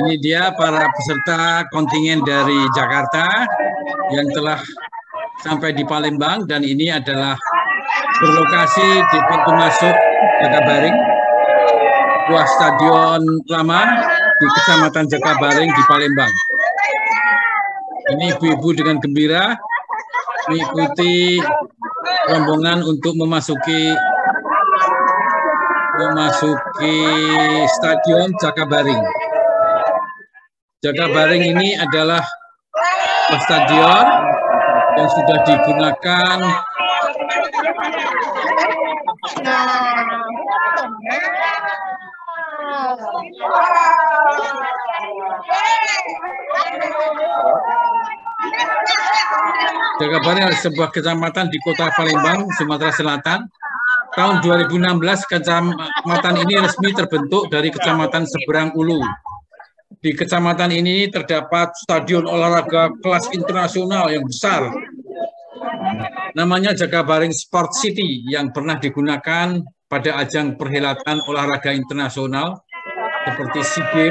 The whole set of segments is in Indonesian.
Ini dia para peserta kontingen dari Jakarta yang telah sampai di Palembang, dan ini adalah berlokasi di pintu masuk Jakabaring, buah stadion lama di Kecamatan Jakabaring di Palembang. Ini ibu-ibu dengan gembira mengikuti rombongan untuk memasuki stadion Jakabaring. Jakabaring ini adalah stadion yang sudah digunakan Jakabaring adalah sebuah kecamatan di Kota Palembang, Sumatera Selatan. Tahun 2016, kecamatan ini resmi terbentuk dari Kecamatan Seberang Ulu. Di kecamatan ini terdapat stadion olahraga kelas internasional yang besar. Namanya Jakabaring Sport City, yang pernah digunakan pada ajang perhelatan olahraga internasional seperti SEA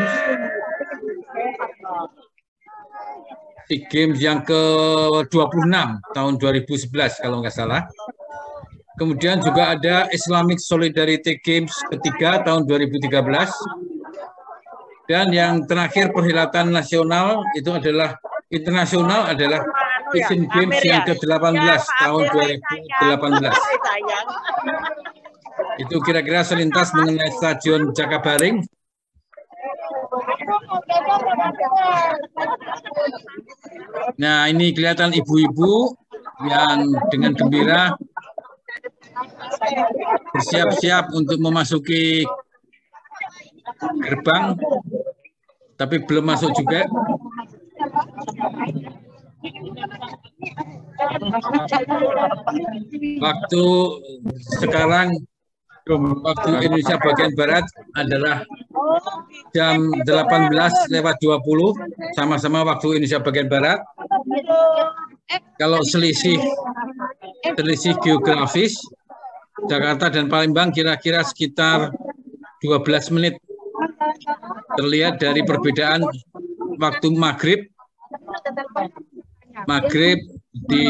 Games yang ke-26 tahun 2011 kalau nggak salah. Kemudian juga ada Islamic Solidarity Games ketiga tahun 2013. Dan yang terakhir perhelatan nasional itu adalah internasional adalah Asian Games yang ke-18 tahun 2018. Itu kira-kira selintas mengenai Stadion Jakabaring. Nah, ini kelihatan ibu-ibu yang dengan gembira bersiap-siap untuk memasuki gerbang, tapi belum masuk juga. Waktu sekarang, waktu Indonesia bagian Barat adalah jam 18:20, sama-sama waktu Indonesia bagian Barat. Kalau selisih geografis, Jakarta dan Palembang kira-kira sekitar 12 menit. Terlihat dari perbedaan waktu maghrib. Maghrib di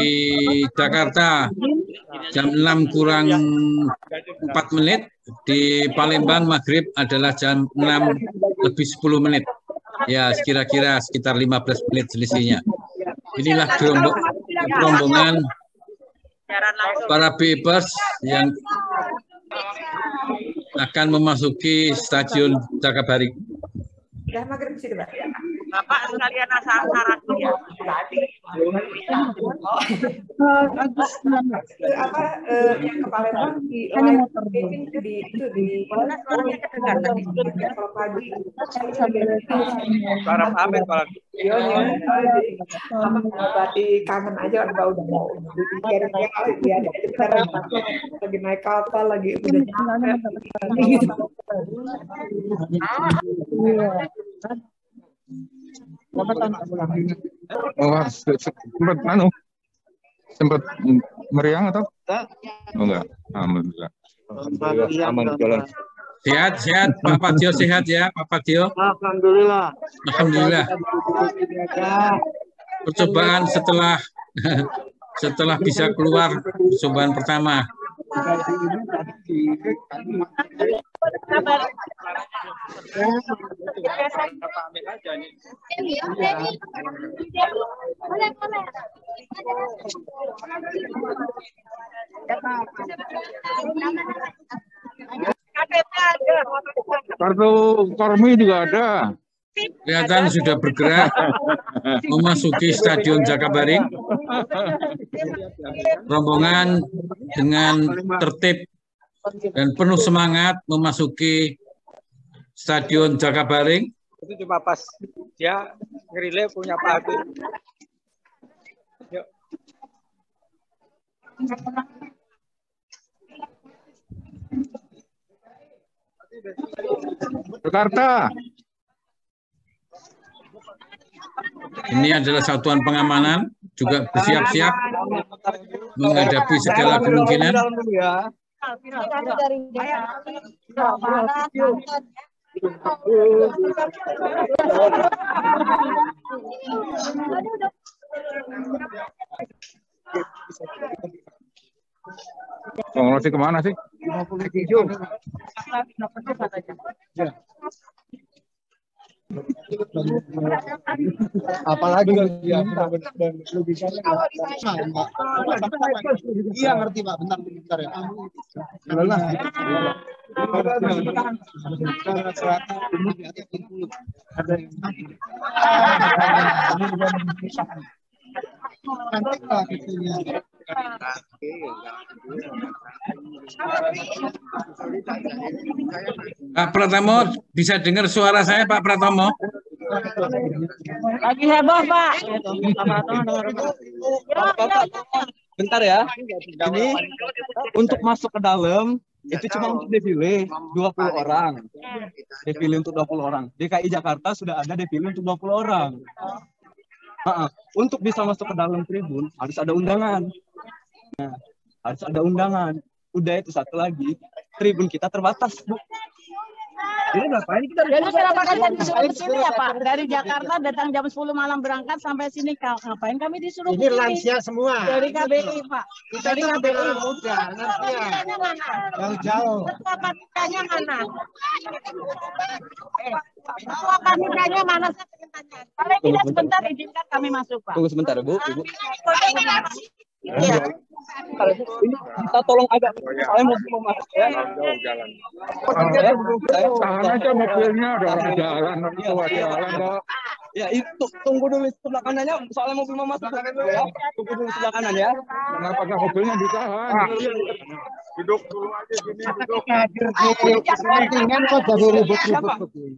Jakarta jam 6 kurang 4 menit. Di Palembang maghrib adalah jam 6 lebih 10 menit. Ya, kira-kira sekitar 15 menit selisihnya. Inilah rombongan para BIPers yang akan memasuki Stadion Jakabaring. Udah maghrib sih, Pak. Bapak sekalian asal-asalan ya. Apa yang ke Palembang di motor di itu di kalau pagi Para pamit kalau berarti kangen aja udah mau dipikirin ya lagi naik kapal lagi udah sempat meriang atau enggak? Alhamdulillah. Sehat Pak Patio, sehat ya Pak Patio. Alhamdulillah. Percobaan setelah bisa keluar percobaan pertama. Kartu Kormi juga ada. Kelihatan sudah bergerak memasuki Stadion Jakabaring. Rombongan dengan tertib dan penuh semangat memasuki Stadion Jakabaring. Itu cuma pas dia ngerile punya Pak Agus. Yuk. Jakarta. Ini adalah satuan pengamanan, juga bersiap-siap menghadapi segala kemungkinan. Ngolosi kemana sih? 57. Apalagi dia iya ngerti Pak, bentar ya. Pak Pratomo, bisa dengar suara saya Pak Pratomo? Lagi heboh, Pak. Bentar ya. Ini untuk masuk ke dalam itu cuma untuk defile 20 orang. Defile untuk 20 orang. DKI Jakarta sudah ada defile untuk 20 orang. Untuk bisa masuk ke dalam tribun harus ada undangan. Nah, harus ada undangan. Udah itu satu lagi, tribun kita terbatas, Bu. Jadi ngapain kita? Jadi kenapa kalian disuruh ke sini ya, Pak? Dari Jakarta datang jam 10 malam berangkat sampai sini, ngapain kami disuruh ke Ini sini? lansia semua. Dari KBI, Pak. Kita Dari itu KBI. anak muda, lansia. Ketua mana? Jauh-jauh. Ketua panitianya mana? Ketua panitianya mana? Kalau tidak sebentar izinkan kami masuk, Pak. Tunggu sebentar, Bu. Ibu. Iya. Ini kita tolong agak. Saya mau masuk ya. Tahan aja mobilnya, ada orang jalan, jalan kok. Ya itu tunggu dulu sebelah kanannya. Soalnya mobil mau masuk ya. Tunggu dulu sebelah kanan ya. Kenapa nggak mobilnya ditahan? Duduk dulu aja sini, duduk. Kepentingan kok jadi ribut-ribut begini.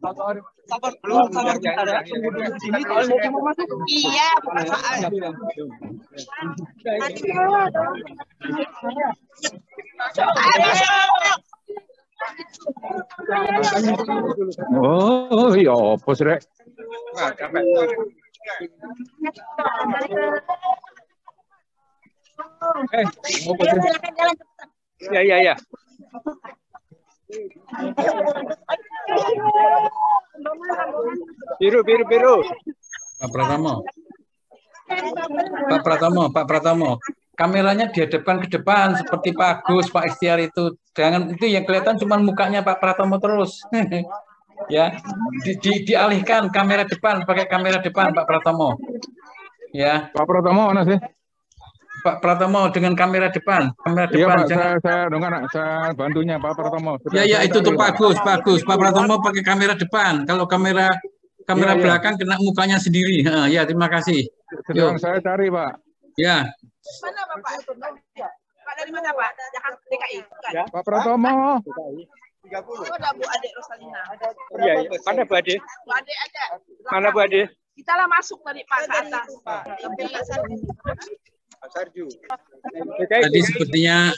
Sabar belum, sabar bentar ya. Tunggu dulu di sini. Soalnya mobil mau masuk. Iya, perasaan. Oh, iya, apa sih, Rek? Nah, capek. Ya. Biru. Pak Pratomo, kameranya dihadapkan ke depan seperti Pak Agus, Pak Ikhtiar itu. Jangan itu yang kelihatan cuma mukanya Pak Pratomo terus. Ya, dialihkan kamera depan, pakai kamera depan Pak Pratomo. Ya, Pak Pratomo mana sih? Pak Pratomo dengan kamera depan, Iya Pak, jangan. saya bantunya Pak Pratomo. Ya, itu tuh Pak Agus. Pak Pratomo pakai kamera depan. Kalau kamera Iya. belakang kena mukanya sendiri. Ya, terima kasih. Sedang saya cari Pak. Ya, Mana Bapak? Pak dari mana, Pak? Jakarta DKI. Bukan. Ya. Pak Pratomo. 30. Ada Bu Ade Rosalina. Iya. Mana Bu Ade? Bu Ade ada. Mana Bu Ade? Kita lah masuk tadi Pak ke atas. Sarju. tadi sepertinya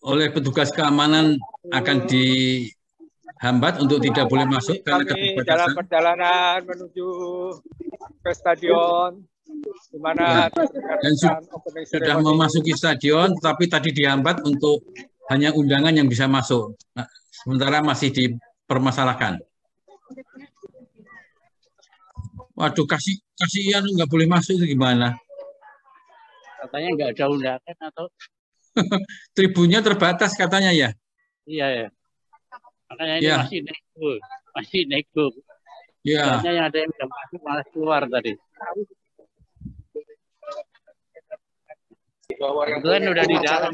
oleh petugas keamanan akan dihambat untuk tidak boleh masuk karena Kami dalam keterbatasan. perjalanan menuju ke stadion di mana Dan sudah memasuki stadion, tetapi tadi dihambat untuk hanya undangan yang bisa masuk. Nah, sementara masih dipermasalahkan. Waduh, kasihan nggak boleh masuk itu gimana? Katanya nggak ada undangan atau Tribunnya terbatas katanya ya. iya ya. Makanya ini Ya. masih nego. Ya, Katanya yang ada yang udah masuk malah keluar tadi. Kebetulan udah di dalam.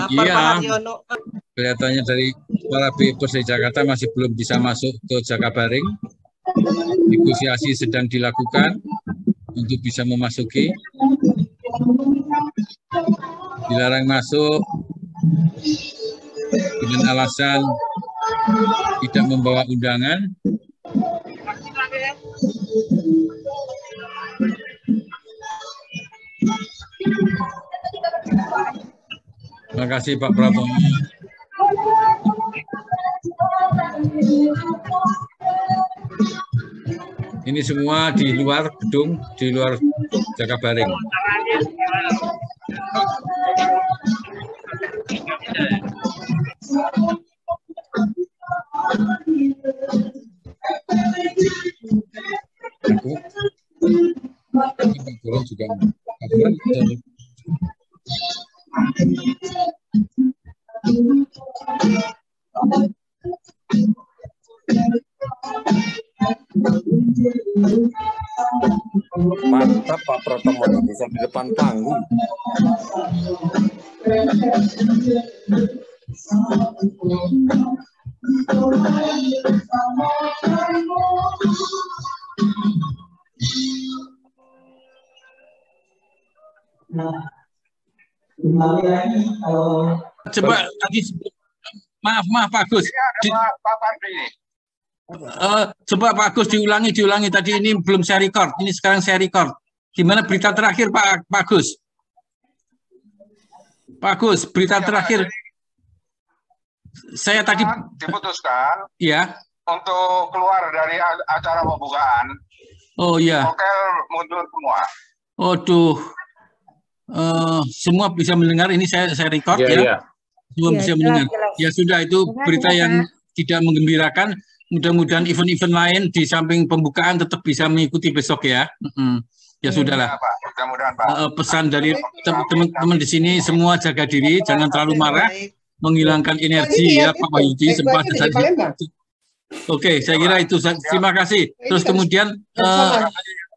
iya. Kelihatannya dari para BPOS di Jakarta masih belum bisa masuk ke Jakabaring. Negosiasi sedang dilakukan untuk bisa memasuki. Dilarang masuk dengan alasan tidak membawa undangan. Terima kasih Pak Pratomo. Ini semua di luar gedung, di luar Jakabaring. juga. Mantap Pak Pratomo bisa di depan panggung. Coba tadi maaf Pak Agus. Coba Pak Agus diulangi tadi ini belum saya record. Ini sekarang saya record. Gimana berita terakhir Pak Agus? Pak Agus, berita terakhir. Saya tadi diputuskan ya untuk keluar dari acara pembukaan. Oh iya. Hotel mundur semua. Waduh. Semua bisa mendengar ini saya record ya. Iya. Semua bisa mendengar. Ya sudah, itu berita yang tidak menggembirakan. Mudah-mudahan event-event lain di samping pembukaan tetap bisa mengikuti besok ya. Ya sudahlah. Mudah-mudahan Pak. Pesan dari teman-teman di sini semua jaga diri, jangan terlalu marah, menghilangkan energi ya Pak Wahyudi sempat tadi. Oke, saya kira itu. Terima kasih. Terus kemudian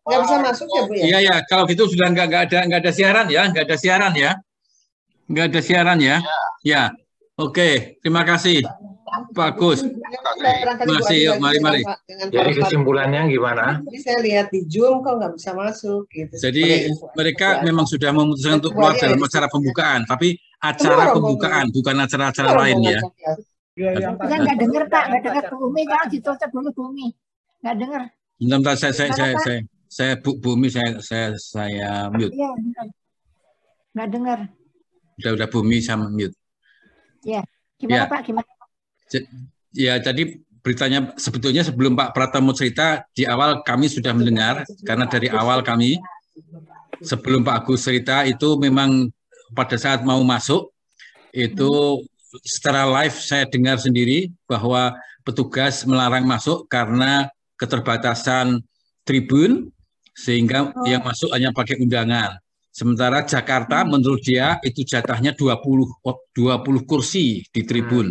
nggak bisa masuk ya Bu ya? Iya ya, kalau gitu sudah nggak ada siaran ya, nggak ada siaran ya. Ya, oke, terima kasih Pak Agus. Terima kasih, yuk mari. Jadi kesimpulannya gimana? Jadi saya lihat di Zoom kok nggak bisa masuk gitu. Jadi mereka memang sudah memutuskan untuk keluar dalam acara pembukaan, tapi acara pembukaan bukan acara-acara lain ya. Saya nggak dengar Pak, nggak dengar Bumi, jangan ditutup dulu Bumi, nggak dengar. Bentar, saya Bumi saya mute. Iya, nggak dengar. Udah Bumi sama mute. Ya, gimana Pak? Gimana? Ya, tadi beritanya sebetulnya sebelum Pak Pratomo cerita di awal kami sudah mendengar karena dari awal kami sebelum Pak Agus cerita itu memang pada saat mau masuk itu secara live saya dengar sendiri bahwa petugas melarang masuk karena keterbatasan tribun sehingga yang masuk hanya pakai undangan. Sementara Jakarta menurut dia itu jatahnya 20 kursi di tribun.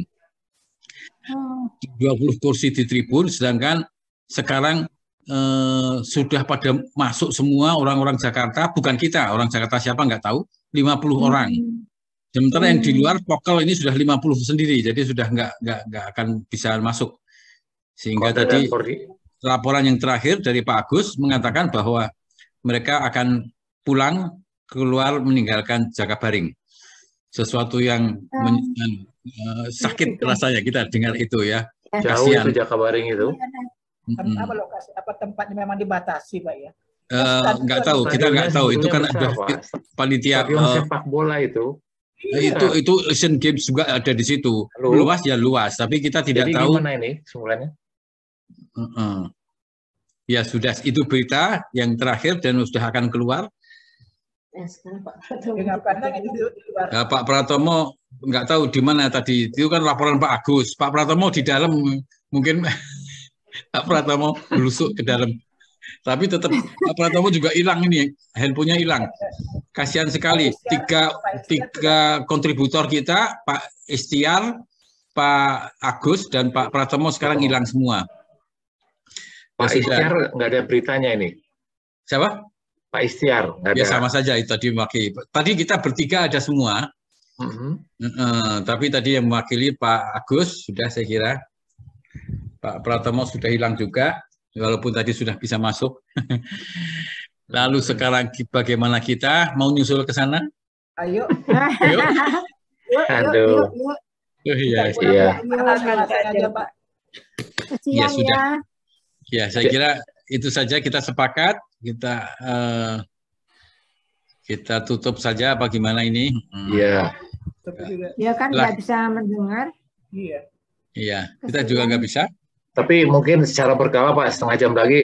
20 kursi di tribun, sedangkan sekarang sudah pada masuk semua orang-orang Jakarta, bukan kita, orang Jakarta siapa nggak tahu, 50 orang. Sementara yang di luar lokal ini sudah 50 sendiri, jadi sudah nggak akan bisa masuk. Sehingga tadi laporan yang terakhir dari Pak Agus mengatakan bahwa mereka akan pulang keluar meninggalkan Jakabaring. Sesuatu yang sakit rasanya kita dengar itu ya. Jauh itu Jakabaring itu. Apa lokasi, apa tempatnya memang dibatasi Pak ya? Nggak tahu, kita nggak tahu. Itu kan ada panitia sepak bola itu. Itu Asian Games juga ada di situ. Luas ya luas, tapi kita tidak Jadi tahu. Gimana ini semuanya? Ya sudah, itu berita yang terakhir dan sudah akan keluar. Pak Pratomo nggak tahu di mana tadi. Itu kan laporan Pak Agus. Pak Pratomo di dalam mungkin Pak Pratomo belusuk ke dalam. Tapi tetap Pak Pratomo juga hilang ini, handphonenya hilang. Kasihan sekali. Tiga kontributor kita, Pak Istiar, Pak Agus dan Pak Pratomo sekarang hilang semua. Pak Istiar nggak ada beritanya ini. Siapa? Pak Istiar. Ya sama saja itu tadi mewakili. Tadi kita bertiga ada semua. Tapi tadi yang mewakili Pak Agus sudah saya kira. Pak Pratomo sudah hilang juga, walaupun tadi sudah bisa masuk. Lalu sekarang bagaimana kita mau nyusul ke sana? Ayo. Aduh. Iya. Ya sudah. Ya saya kira itu saja kita sepakat. Kita tutup saja apa gimana ini? Iya. Ya kan nggak bisa mendengar. Iya. Iya, kita juga nggak bisa. Tapi mungkin secara berkala Pak, setengah jam lagi